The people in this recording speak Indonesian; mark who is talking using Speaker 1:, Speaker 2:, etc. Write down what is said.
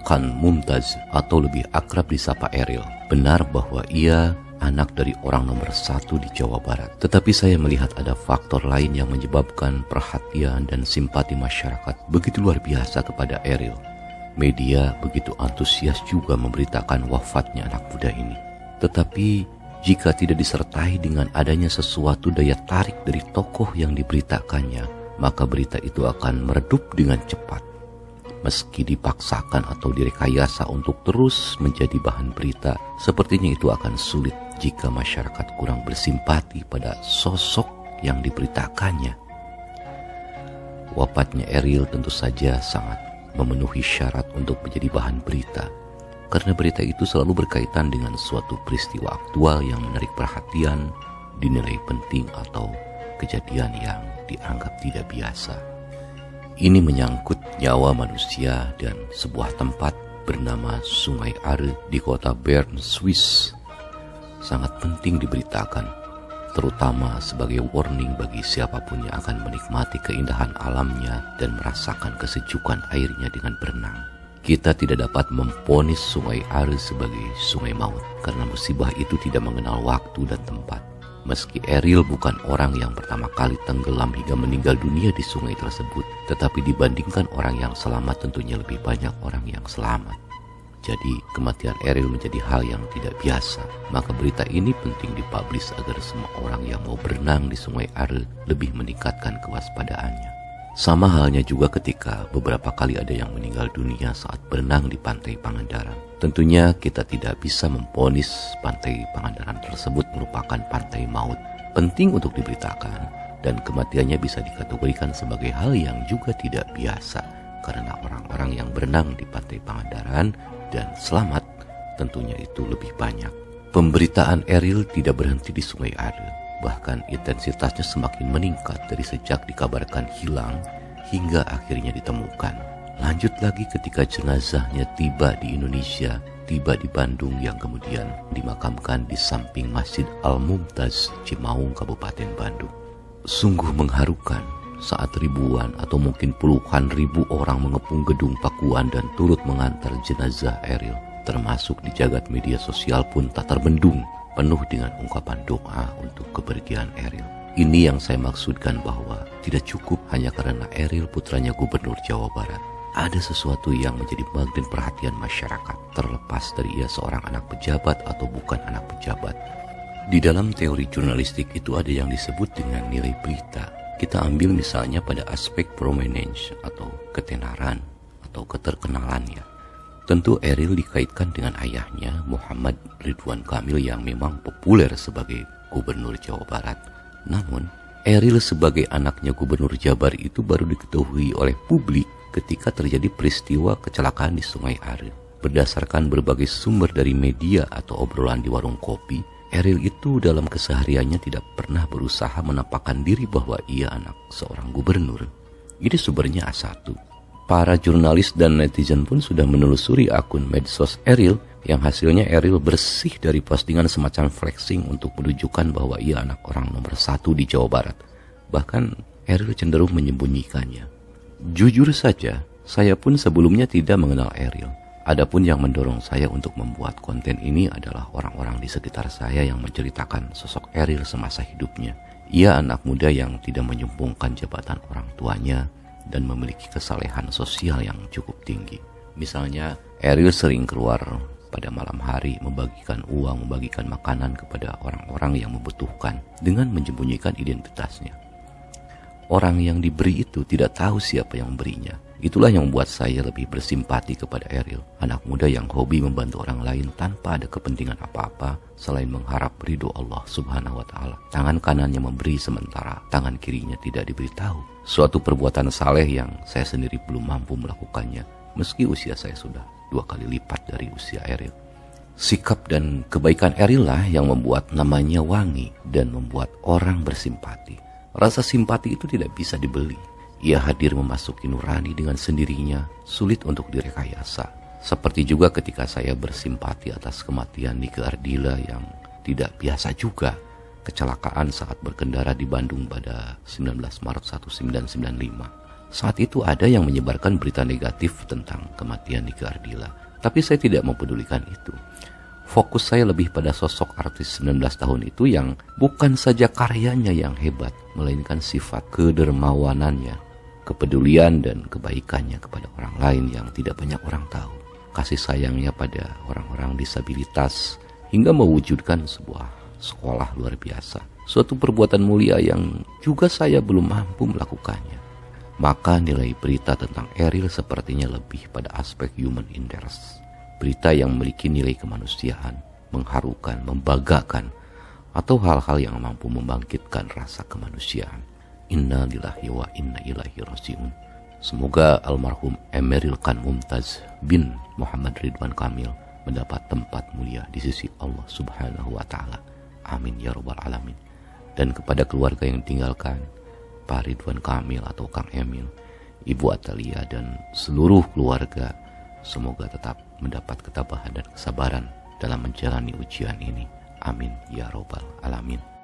Speaker 1: Khan Mumtaz atau lebih akrab disapa Eril. Benar bahwa ia anak dari orang nomor 1 di Jawa Barat. Tetapi saya melihat ada faktor lain yang menyebabkan perhatian dan simpati masyarakat begitu luar biasa kepada Eril. Media begitu antusias juga memberitakan wafatnya anak muda ini. Tetapi jika tidak disertai dengan adanya sesuatu daya tarik dari tokoh yang diberitakannya, maka berita itu akan meredup dengan cepat. Meski dipaksakan atau direkayasa untuk terus menjadi bahan berita, sepertinya itu akan sulit jika masyarakat kurang bersimpati pada sosok yang diberitakannya. Wafatnya Eril tentu saja sangat memenuhi syarat untuk menjadi bahan berita, karena berita itu selalu berkaitan dengan suatu peristiwa aktual yang menarik perhatian, dinilai penting atau kejadian yang dianggap tidak biasa. Ini menyangkut nyawa manusia dan sebuah tempat bernama Sungai Are di kota Bern, Swiss. Sangat penting diberitakan, terutama sebagai warning bagi siapapun yang akan menikmati keindahan alamnya dan merasakan kesejukan airnya dengan berenang. Kita tidak dapat memvonis Sungai Are sebagai sungai maut, karena musibah itu tidak mengenal waktu dan tempat. Meski Eril bukan orang yang pertama kali tenggelam hingga meninggal dunia di sungai tersebut, tetapi dibandingkan orang yang selamat tentunya lebih banyak orang yang selamat. Jadi kematian Eril menjadi hal yang tidak biasa. Maka berita ini penting dipublish agar semua orang yang mau berenang di Sungai Are lebih meningkatkan kewaspadaannya. Sama halnya juga ketika beberapa kali ada yang meninggal dunia saat berenang di pantai Pangandaran. Tentunya kita tidak bisa memvonis pantai Pangandaran tersebut merupakan pantai maut. Penting untuk diberitakan dan kematiannya bisa dikategorikan sebagai hal yang juga tidak biasa, karena orang-orang yang berenang di pantai Pangandaran dan selamat tentunya itu lebih banyak. Pemberitaan Eril tidak berhenti di Sungai Are. Bahkan intensitasnya semakin meningkat dari sejak dikabarkan hilang hingga akhirnya ditemukan. Lanjut lagi ketika jenazahnya tiba di Indonesia, tiba di Bandung yang kemudian dimakamkan di samping Masjid Al-Mumtaz, Cimaung, Kabupaten Bandung. Sungguh mengharukan saat ribuan atau mungkin puluhan ribu orang mengepung gedung Pakuan dan turut mengantar jenazah Eril. Termasuk di jagat media sosial pun tak terbendung, penuh dengan ungkapan doa untuk kepergian Eril. Ini yang saya maksudkan bahwa tidak cukup hanya karena Eril putranya Gubernur Jawa Barat. Ada sesuatu yang menjadi magnet perhatian masyarakat, terlepas dari ia seorang anak pejabat atau bukan anak pejabat. Di dalam teori jurnalistik itu ada yang disebut dengan nilai berita. Kita ambil misalnya pada aspek prominence atau ketenaran atau keterkenalannya. Tentu Eril dikaitkan dengan ayahnya Muhammad Ridwan Kamil yang memang populer sebagai Gubernur Jawa Barat. Namun, Eril sebagai anaknya Gubernur Jabar itu baru diketahui oleh publik ketika terjadi peristiwa kecelakaan di Sungai Are. Berdasarkan berbagai sumber dari media atau obrolan di warung kopi, Eril itu dalam kesehariannya tidak pernah berusaha menampakkan diri bahwa ia anak seorang gubernur. Ini sumbernya A1. Para jurnalis dan netizen pun sudah menelusuri akun medsos Eril yang hasilnya Eril bersih dari postingan semacam flexing untuk menunjukkan bahwa ia anak orang nomor 1 di Jawa Barat. Bahkan Eril cenderung menyembunyikannya. Jujur saja, saya pun sebelumnya tidak mengenal Eril. Adapun yang mendorong saya untuk membuat konten ini adalah orang-orang di sekitar saya yang menceritakan sosok Eril semasa hidupnya. Ia anak muda yang tidak menyumbungkan jabatan orang tuanya dan memiliki kesalehan sosial yang cukup tinggi. Misalnya, Eril sering keluar pada malam hari membagikan uang, membagikan makanan kepada orang-orang yang membutuhkan dengan menyembunyikan identitasnya. Orang yang diberi itu tidak tahu siapa yang memberinya. Itulah yang membuat saya lebih bersimpati kepada Eril, anak muda yang hobi membantu orang lain tanpa ada kepentingan apa-apa selain mengharap ridho Allah Subhanahu wa Ta'ala. Tangan kanannya memberi sementara tangan kirinya tidak diberitahu. Suatu perbuatan saleh yang saya sendiri belum mampu melakukannya, meski usia saya sudah 2 kali lipat dari usia Eril. Sikap dan kebaikan Eril lah yang membuat namanya wangi dan membuat orang bersimpati. Rasa simpati itu tidak bisa dibeli. Ia hadir memasuki nurani dengan sendirinya, sulit untuk direkayasa. Seperti juga ketika saya bersimpati atas kematian Nike Ardila yang tidak biasa juga. Kecelakaan saat berkendara di Bandung pada 19 Maret 1995. Saat itu ada yang menyebarkan berita negatif tentang kematian Nike Ardilla, tapi saya tidak mempedulikan itu. Fokus saya lebih pada sosok artis 19 tahun itu yang bukan saja karyanya yang hebat, melainkan sifat kedermawanannya, kepedulian dan kebaikannya kepada orang lain yang tidak banyak orang tahu. Kasih sayangnya pada orang-orang disabilitas hingga mewujudkan sebuah sekolah luar biasa. Suatu perbuatan mulia yang juga saya belum mampu melakukannya. Maka nilai berita tentang Eril sepertinya lebih pada aspek human interest. Berita yang memiliki nilai kemanusiaan, mengharukan, membanggakan, atau hal-hal yang mampu membangkitkan rasa kemanusiaan. Inna lillahi wa inna ilaihi raji'un. Semoga almarhum Emeril Khan Mumtaz bin Muhammad Ridwan Kamil mendapat tempat mulia di sisi Allah Subhanahu wa Ta'ala. Amin ya Rabbal Alamin. Dan kepada keluarga yang ditinggalkan, Pak Ridwan Kamil atau Kang Emil, Ibu Atalia dan seluruh keluarga, semoga tetap mendapat ketabahan dan kesabaran dalam menjalani ujian ini. Amin ya Rabbal Alamin.